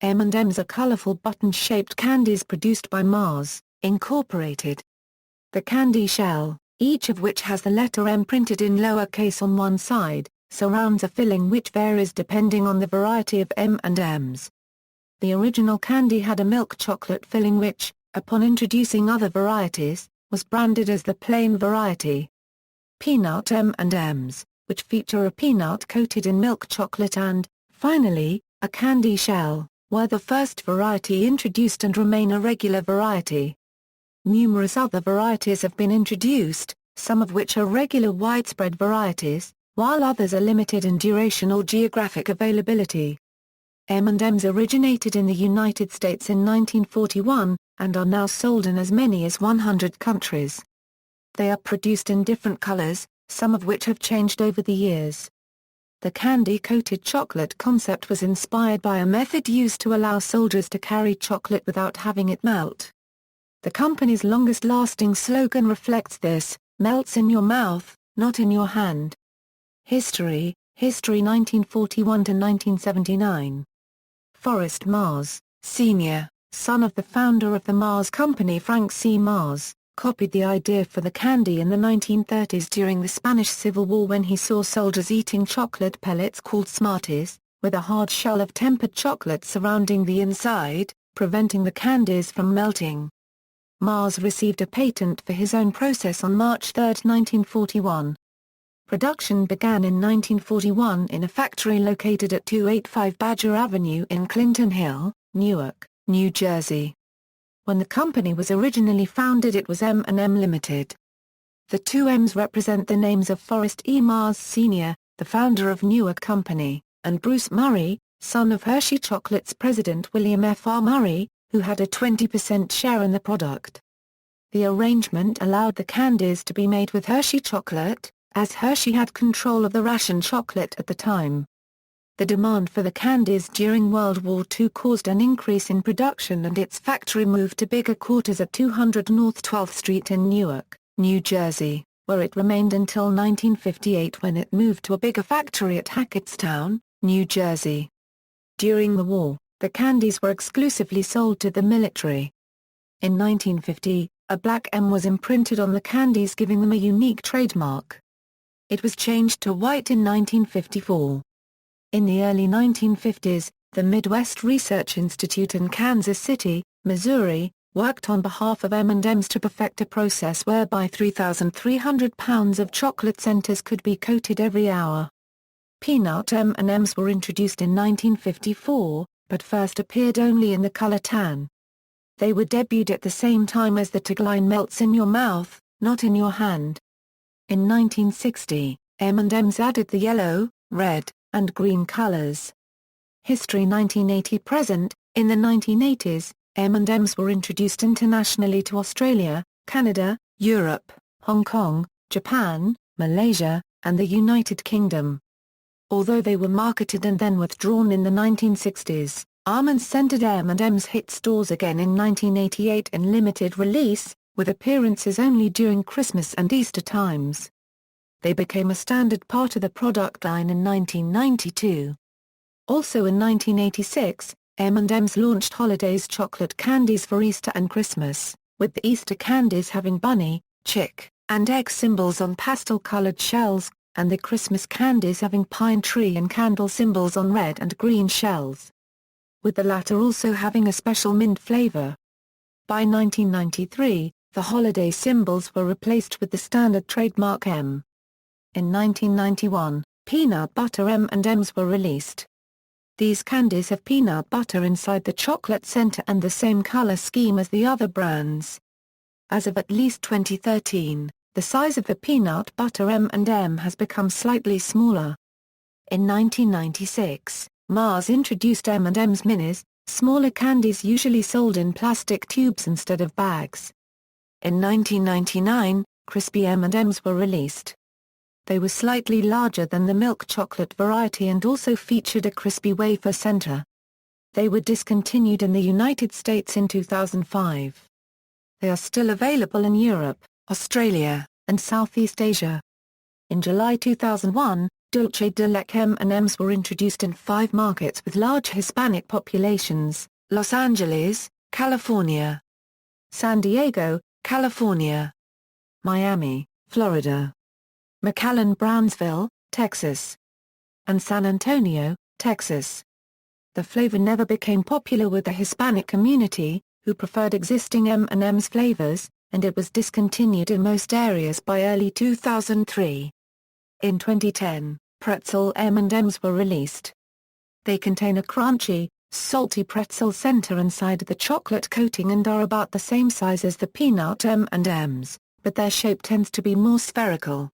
M&M's are colorful button-shaped candies produced by Mars, Incorporated. The candy shell, each of which has the letter M printed in lowercase on one side, surrounds a filling which varies depending on the variety of M&M's. The original candy had a milk chocolate filling which, upon introducing other varieties, was branded as the plain variety. Peanut M&M's, which feature a peanut coated in milk chocolate and, finally, a candy shell, were the first variety introduced and remain a regular variety. Numerous other varieties have been introduced, some of which are regular widespread varieties, while others are limited in duration or geographic availability. M&M's originated in the United States in 1941, and are now sold in as many as 100 countries. They are produced in different colors, some of which have changed over the years. The candy-coated chocolate concept was inspired by a method used to allow soldiers to carry chocolate without having it melt. The company's longest-lasting slogan reflects this: melts in your mouth, not in your hand. History 1941 to 1979. Forrest Mars, Sr., son of the founder of the Mars Company Frank C. Mars, copied the idea for the candy in the 1930s during the Spanish Civil War when he saw soldiers eating chocolate pellets called Smarties, with a hard shell of tempered chocolate surrounding the inside, preventing the candies from melting. Mars received a patent for his own process on March 3, 1941. Production began in 1941 in a factory located at 285 Badger Avenue in Clinton Hill, Newark, New Jersey. When the company was originally founded, it was M&M Limited. The two M's represent the names of Forrest E. Mars Sr., the founder of Newark Company, and Bruce Murray, son of Hershey Chocolate's president William F. R. Murray, who had a 20% share in the product. The arrangement allowed the candies to be made with Hershey chocolate, as Hershey had control of the ration chocolate at the time. The demand for the candies during World War II caused an increase in production, and its factory moved to bigger quarters at 200 North 12th Street in Newark, New Jersey, where it remained until 1958 when it moved to a bigger factory at Hackettstown, New Jersey. During the war, the candies were exclusively sold to the military. In 1950, a black M was imprinted on the candies, giving them a unique trademark. It was changed to white in 1954. In the early 1950s, the Midwest Research Institute in Kansas City, Missouri, worked on behalf of M&M's to perfect a process whereby 3,300 pounds of chocolate centers could be coated every hour. Peanut M&M's were introduced in 1954, but first appeared only in the color tan. They were debuted at the same time as the tagline "melts in your mouth, not in your hand." In 1960, M&M's added the yellow, red, and green colors. History 1980-present. In the 1980s, M&M's were introduced internationally to Australia, Canada, Europe, Hong Kong, Japan, Malaysia, and the United Kingdom. Although they were marketed and then withdrawn in the 1960s, almond-scented M&M's hit stores again in 1988 in limited release, with appearances only during Christmas and Easter times. They became a standard part of the product line in 1992. Also in 1986, M&M's launched Holidays chocolate candies for Easter and Christmas, with the Easter candies having bunny, chick, and egg symbols on pastel-colored shells, and the Christmas candies having pine tree and candle symbols on red and green shells, with the latter also having a special mint flavor. By 1993, the holiday symbols were replaced with the standard trademark M. In 1991, peanut butter M&M's were released. These candies have peanut butter inside the chocolate center and the same color scheme as the other brands. As of at least 2013, the size of the peanut butter M&M has become slightly smaller. In 1996, Mars introduced M&M's Minis, smaller candies usually sold in plastic tubes instead of bags. In 1999, crispy M&M's were released. They were slightly larger than the milk chocolate variety and also featured a crispy wafer center. They were discontinued in the United States in 2005. They are still available in Europe, Australia, and Southeast Asia. In July 2001, Dulce de leche M&Ms were introduced in 5 markets with large Hispanic populations: Los Angeles, California; San Diego, California; Miami, Florida; McAllen, Brownsville, Texas; and San Antonio, Texas. The flavor never became popular with the Hispanic community, who preferred existing M&M's flavors, and it was discontinued in most areas by early 2003. In 2010, pretzel M&Ms were released. They contain a crunchy, salty pretzel center inside the chocolate coating and are about the same size as the peanut M&Ms, but their shape tends to be more spherical.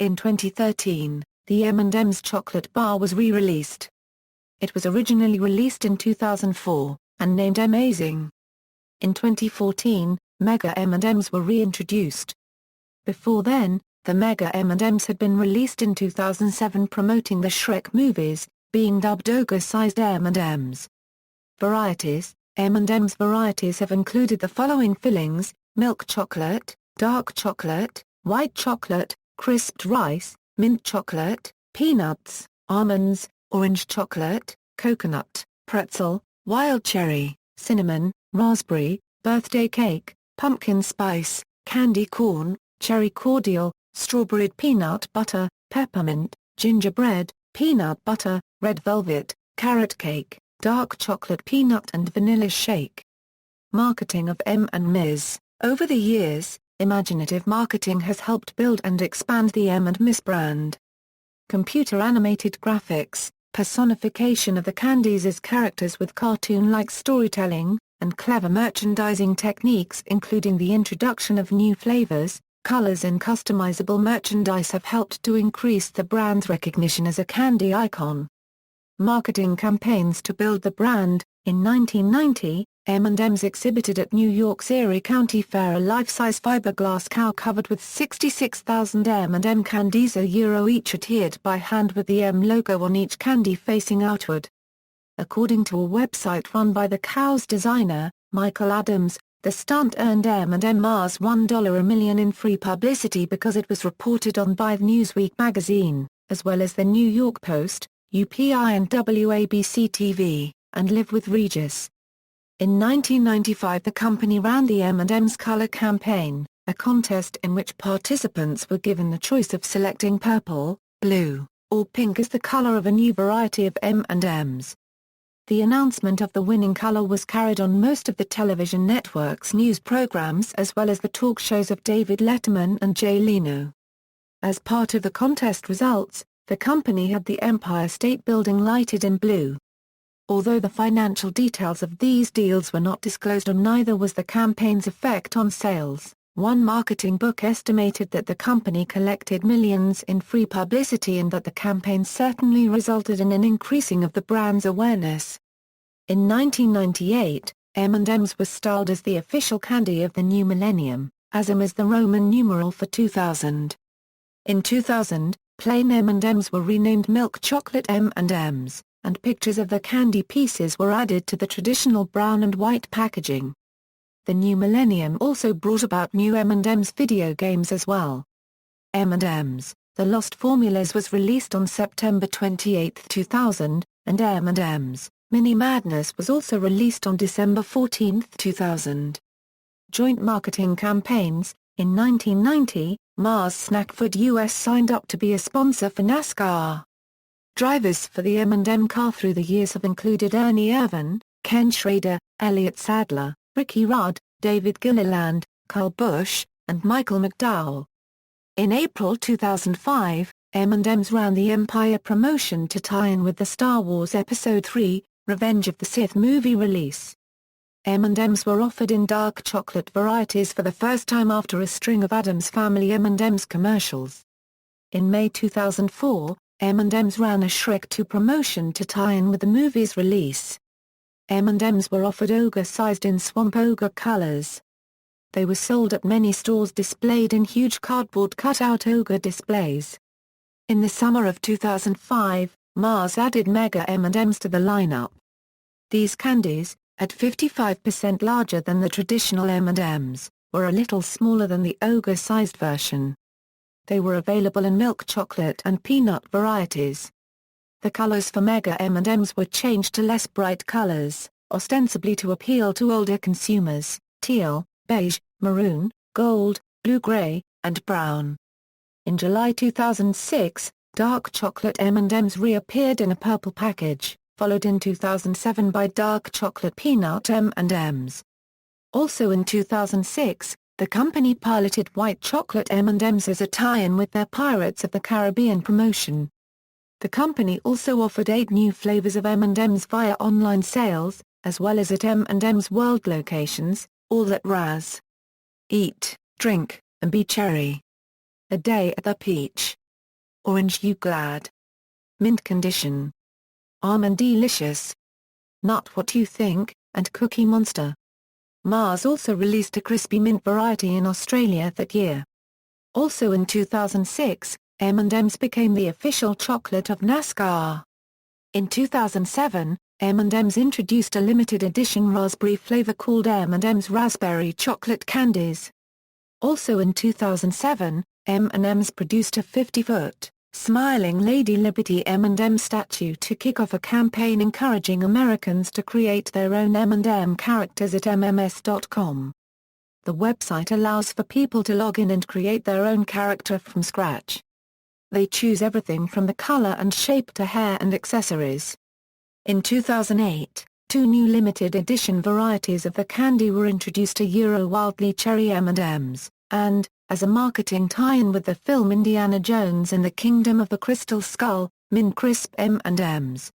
In 2013, the M&M's chocolate bar was re-released. It was originally released in 2004, and named Amazing. In 2014, Mega M&Ms were reintroduced. Before then, the Mega M&Ms had been released in 2007 promoting the Shrek movies, being dubbed ogre-sized M&Ms. Varieties: M&M's varieties have included the following fillings: milk chocolate, dark chocolate, white chocolate, crisped rice, mint chocolate, peanuts, almonds, orange chocolate, coconut, pretzel, wild cherry, cinnamon, raspberry, birthday cake, pumpkin spice, candy corn, cherry cordial, strawberry peanut butter, peppermint, gingerbread, peanut butter, red velvet, carrot cake, dark chocolate peanut and vanilla shake. Marketing of M&Ms. Over the years, imaginative marketing has helped build and expand the M&Ms brand. Computer-animated graphics, personification of the candies as characters with cartoon-like storytelling, and clever merchandising techniques including the introduction of new flavors, colors and customizable merchandise have helped to increase the brand's recognition as a candy icon. Marketing campaigns to build the brand. In 1990, M&Ms exhibited at New York's Erie County Fair a life-size fiberglass cow covered with 66,000 M&M candies each adhered by hand with the M logo on each candy facing outward. According to a website run by the cow's designer, Michael Adams, the stunt earned M&M Mars $1 a million in free publicity because it was reported on by Newsweek magazine, as well as the New York Post, UPI and WABC-TV, and Live with Regis. In 1995 the company ran the M&M's Color Campaign, a contest in which participants were given the choice of selecting purple, blue, or pink as the color of a new variety of M&Ms. The announcement of the winning color was carried on most of the television network's news programs as well as the talk shows of David Letterman and Jay Leno. As part of the contest results, the company had the Empire State Building lighted in blue. Although the financial details of these deals were not disclosed and neither was the campaign's effect on sales, one marketing book estimated that the company collected millions in free publicity and that the campaign certainly resulted in an increasing of the brand's awareness. In 1998, M&Ms was styled as the official candy of the new millennium, as M is the Roman numeral for 2000. In 2000, plain M&Ms were renamed Milk Chocolate M&Ms, and pictures of the candy pieces were added to the traditional brown and white packaging. The new millennium also brought about new M&M's video games as well. M&M's, The Lost Formulas was released on September 28, 2000, and M&M's, Mini Madness was also released on December 14, 2000. Joint marketing campaigns. In 1990, Mars Snack Food US signed up to be a sponsor for NASCAR. Drivers for the M&M car through the years have included Ernie Irvan, Ken Schrader, Elliott Sadler, Ricky Rudd, David Gilliland, Kyle Busch, and Michael McDowell. In April 2005, M&M's ran the Empire promotion to tie in with the Star Wars Episode III, Revenge of the Sith movie release. M&M's were offered in dark chocolate varieties for the first time after a string of Addams Family M&M's commercials. In May 2004, M&M's ran a Shrek 2 promotion to tie in with the movie's release. M&M's were offered ogre-sized in swamp ogre colors. They were sold at many stores displayed in huge cardboard cutout ogre displays. In the summer of 2005, Mars added Mega M&M's to the lineup. These candies, at 55% larger than the traditional M&M's, were a little smaller than the ogre-sized version. They were available in milk chocolate and peanut varieties. The colors for Mega M&Ms were changed to less bright colors, ostensibly to appeal to older consumers: teal, beige, maroon, gold, blue-gray, and brown. In July 2006, dark chocolate M&Ms reappeared in a purple package, followed in 2007 by dark chocolate peanut M&Ms. Also in 2006, the company piloted white chocolate M&Ms as a tie-in with their Pirates of the Caribbean promotion. The company also offered 8 new flavors of M&Ms via online sales, as well as at M&M's World locations, all at Raz. Eat, Drink, and Be Cherry. A Day at the Peach. Orange You Glad. Mint Condition. Almond Delicious. Nut What You Think, and Cookie Monster. Mars also released a crispy mint variety in Australia that year. Also in 2006, M&M's became the official chocolate of NASCAR. In 2007, M&M's introduced a limited edition raspberry flavor called M&M's Raspberry Chocolate Candies. Also in 2007, M&M's produced a 50-foot, smiling Lady Liberty M&M statue to kick off a campaign encouraging Americans to create their own M&M characters at mms.com. The website allows for people to log in and create their own character from scratch. They choose everything from the color and shape to hair and accessories. In 2008, 2 new limited edition varieties of the candy were introduced: a Euro Wildly Cherry M&Ms, and, as a marketing tie-in with the film Indiana Jones and the Kingdom of the Crystal Skull, Mint Crisp M&Ms.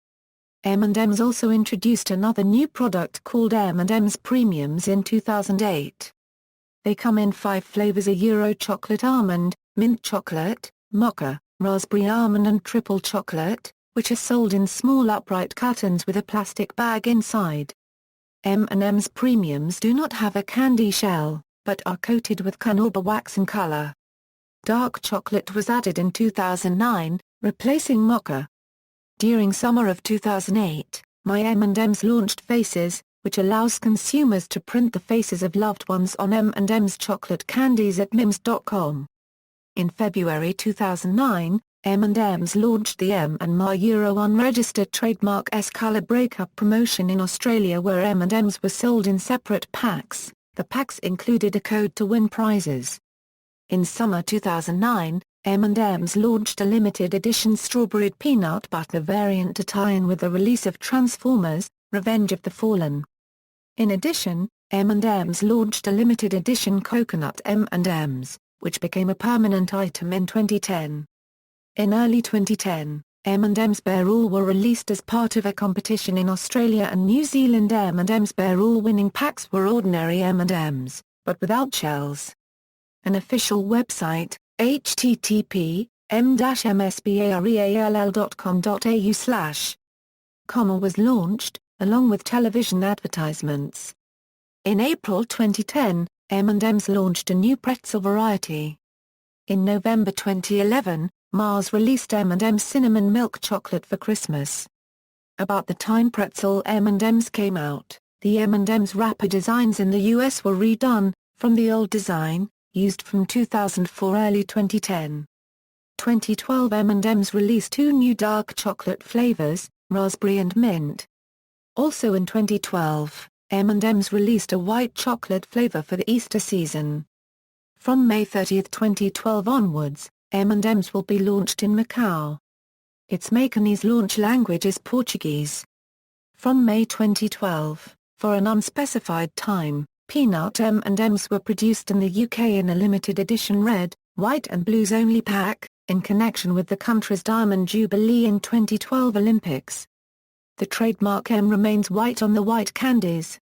M&M's also introduced another new product called M&M's Premiums in 2008. They come in 5 flavors: a Euro Chocolate Almond, Mint Chocolate, Mocha, Raspberry Almond and Triple Chocolate, which are sold in small upright cartons with a plastic bag inside. M&M's Premiums do not have a candy shell, but are coated with carnauba wax and color. Dark chocolate was added in 2009, replacing Mocha. During summer of 2008, My M&M's launched Faces, which allows consumers to print the faces of loved ones on M&M's chocolate candies at mims.com. In February 2009, M&M's launched the M&Ma Euro unregistered trademark S-Color Breakup promotion in Australia, where M&M's were sold in separate packs. The packs included a code to win prizes. In summer 2009, M&M's launched a limited edition strawberry peanut butter variant to tie in with the release of Transformers: Revenge of the Fallen. In addition, M&M's launched a limited edition coconut M&M's, which became a permanent item in 2010. In early 2010, M&M's Bear All were released as part of a competition in Australia and New Zealand. M&M's Bear All winning packs were ordinary M&M's, but without shells. An official website, http://m-msbareall.com.au/. was launched, along with television advertisements. In April 2010, M&M's launched a new pretzel variety. In November 2011, Mars released M&M's Cinnamon Milk Chocolate for Christmas. About the time pretzel M&M's came out, the M&M's wrapper designs in the US were redone, from the old design, used from 2004 early 2010. 2012 M&M's released 2 new dark chocolate flavors, raspberry and mint. Also in 2012, M&M's released a white chocolate flavor for the Easter season. From May 30, 2012 onwards, M&M's will be launched in Macau. Its Macanese launch language is Portuguese. From May 2012, for an unspecified time, peanut M&M's were produced in the UK in a limited edition red, white and blues only pack, in connection with the country's Diamond Jubilee in 2012 Olympics. The trademark M remains white on the white candies.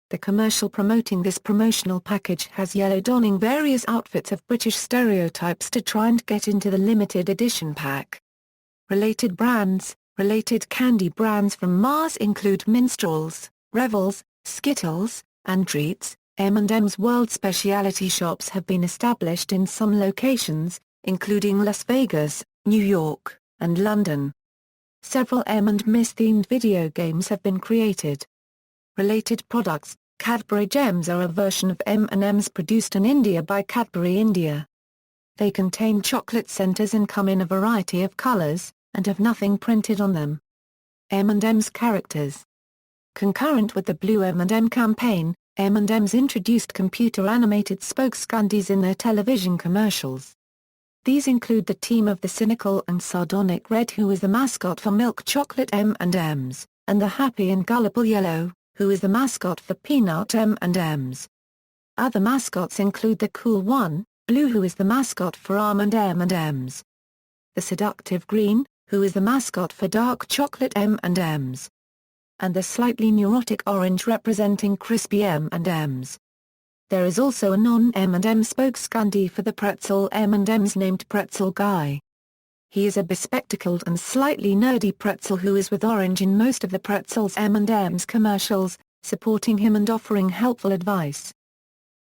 The commercial promoting this promotional package has Yellow donning various outfits of British stereotypes to try and get into the limited edition pack. Related brands: related candy brands from Mars include Minstrels, Revels, Skittles, and Treats. M&M's World specialty shops have been established in some locations, including Las Vegas, New York, and London. Several M&M's themed video games have been created. Related products: Cadbury Gems are a version of M&M's produced in India by Cadbury India. They contain chocolate centers and come in a variety of colors, and have nothing printed on them. M&M's characters. Concurrent with the Blue M&M campaign, M&M's introduced computer-animated spokescandies in their television commercials. These include the team of the cynical and sardonic Red, who is the mascot for milk chocolate M&M's, and the happy and gullible Yellow, who is the mascot for peanut M&M's. Other mascots include the cool one, Blue, who is the mascot for almond M&M's. The seductive Green, who is the mascot for dark chocolate M&M's. And the slightly neurotic Orange, representing crispy M&M's. There is also a non-M&M spokescandy for the pretzel M&M's named Pretzel Guy. He is a bespectacled and slightly nerdy pretzel who is with Orange in most of the Pretzel's M&M's commercials, supporting him and offering helpful advice.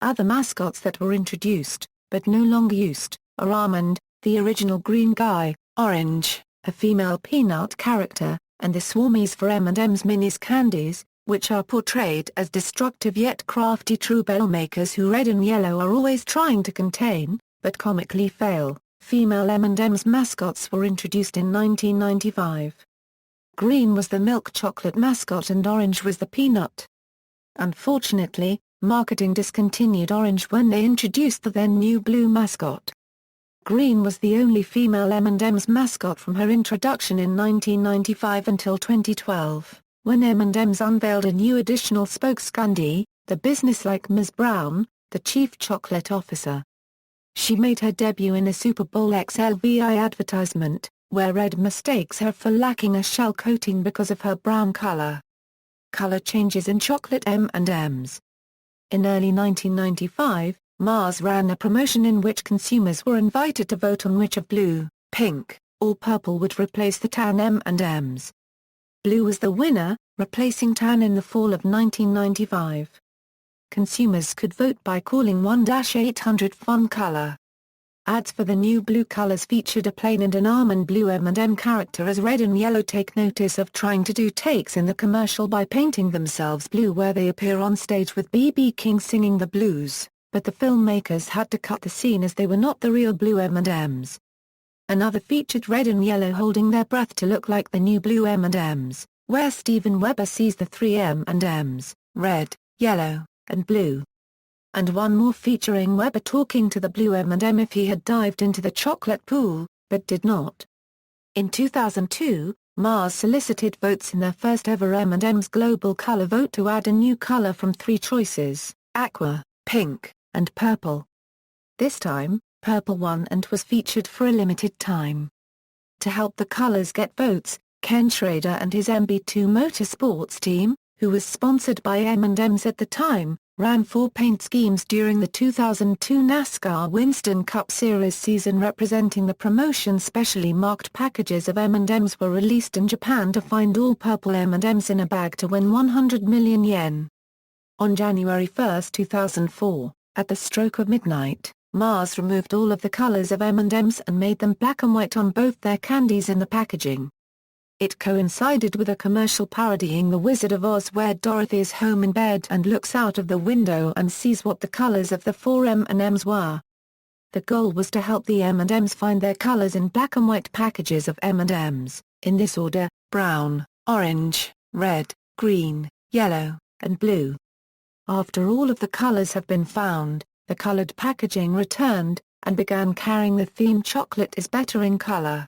Other mascots that were introduced, but no longer used, are Almond, the original green guy, Orange, a female peanut character, and the Swarmies for M&M's Minis Candies, which are portrayed as destructive yet crafty troublemakers who Red and Yellow are always trying to contain, but comically fail. Female M&M's mascots were introduced in 1995. Green was the milk chocolate mascot and Orange was the peanut. Unfortunately, marketing discontinued Orange when they introduced the then new Blue mascot. Green was the only female M&M's mascot from her introduction in 1995 until 2012, when M&M's unveiled a new additional spokescandy, the businesslike Ms. Brown, the chief chocolate officer. She made her debut in a Super Bowl XLVI advertisement, where Red mistakes her for lacking a shell coating because of her brown color. Color changes in chocolate M&M's. In early 1995, Mars ran a promotion in which consumers were invited to vote on which of blue, pink, or purple would replace the tan M&M's. Blue was the winner, replacing tan in the fall of 1995. Consumers could vote by calling 1-800 FUN color. Ads for the new blue colors featured a plain and an almond blue M&M character as Red and Yellow take notice of trying to do takes in the commercial by painting themselves blue where they appear on stage with B.B. King singing the blues, but the filmmakers had to cut the scene as they were not the real blue M&M's. Another featured Red and Yellow holding their breath to look like the new blue M&M's, where Steven Weber sees the three M&M's, red, yellow, and blue. And one more featuring Weber talking to the blue M&M if he had dived into the chocolate pool, but did not. In 2002, Mars solicited votes in their first ever M&M's global color vote to add a new color from three choices, aqua, pink, and purple. This time, purple won and was featured for a limited time. To help the colors get votes, Ken Schrader and his MB2 Motorsports team, who was sponsored by M&M's at the time, ran 4 paint schemes during the 2002 NASCAR Winston Cup Series season representing the promotion. Specially marked packages of M&M's were released in Japan to find all purple M&M's in a bag to win 100 million yen. On January 1, 2004, at the stroke of midnight, Mars removed all of the colors of M&M's and made them black and white on both their candies and the packaging. It coincided with a commercial parodying The Wizard of Oz where Dorothy is home in bed and looks out of the window and sees what the colors of the 4 M&M's were. The goal was to help the M&M's find their colors in black and white packages of M&M's, in this order: brown, orange, red, green, yellow, and blue. After all of the colors have been found, the colored packaging returned, and began carrying the theme "Chocolate is better in color."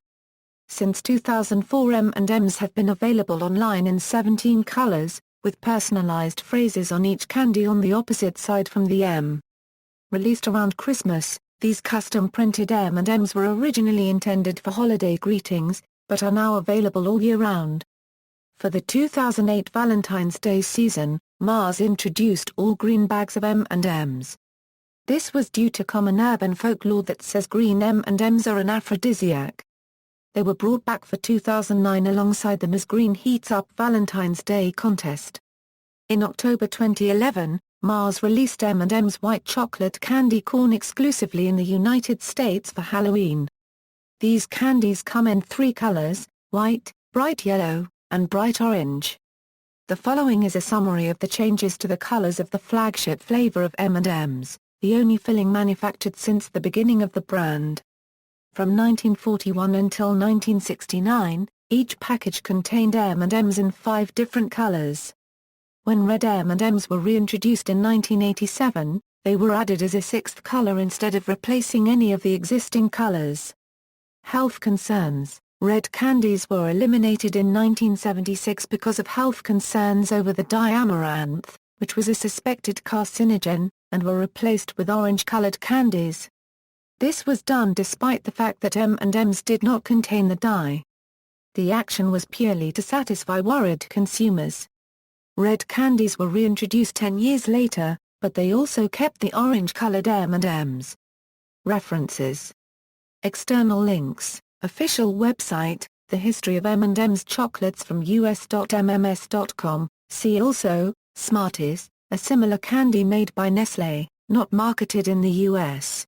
Since 2004, M&M's have been available online in 17 colors, with personalized phrases on each candy on the opposite side from the M. Released around Christmas, these custom-printed M&M's were originally intended for holiday greetings, but are now available all year round. For the 2008 Valentine's Day season, Mars introduced all green bags of M&M's. This was due to common urban folklore that says green M&M's are an aphrodisiac. They were brought back for 2009 alongside the Ms. Green Heats Up Valentine's Day contest. In October 2011, Mars released M&M's White Chocolate Candy Corn exclusively in the United States for Halloween. These candies come in 3 colors, white, bright yellow, and bright orange. The following is a summary of the changes to the colors of the flagship flavor of M&M's. the only filling manufactured since the beginning of the brand. From 1941 until 1969, each package contained M&Ms in 5 different colors. When red M&Ms were reintroduced in 1987, they were added as a 6th color instead of replacing any of the existing colors. Health concerns. Red candies were eliminated in 1976 because of health concerns over the dye amaranth, which was a suspected carcinogen, and were replaced with orange-colored candies. This was done despite the fact that M&Ms did not contain the dye. The action was purely to satisfy worried consumers. Red candies were reintroduced 10 years later, but they also kept the orange-colored M&Ms. References. External links. Official website, The History of M&M's Chocolates from us.mms.com. See also, Smarties, a similar candy made by Nestlé, not marketed in the US.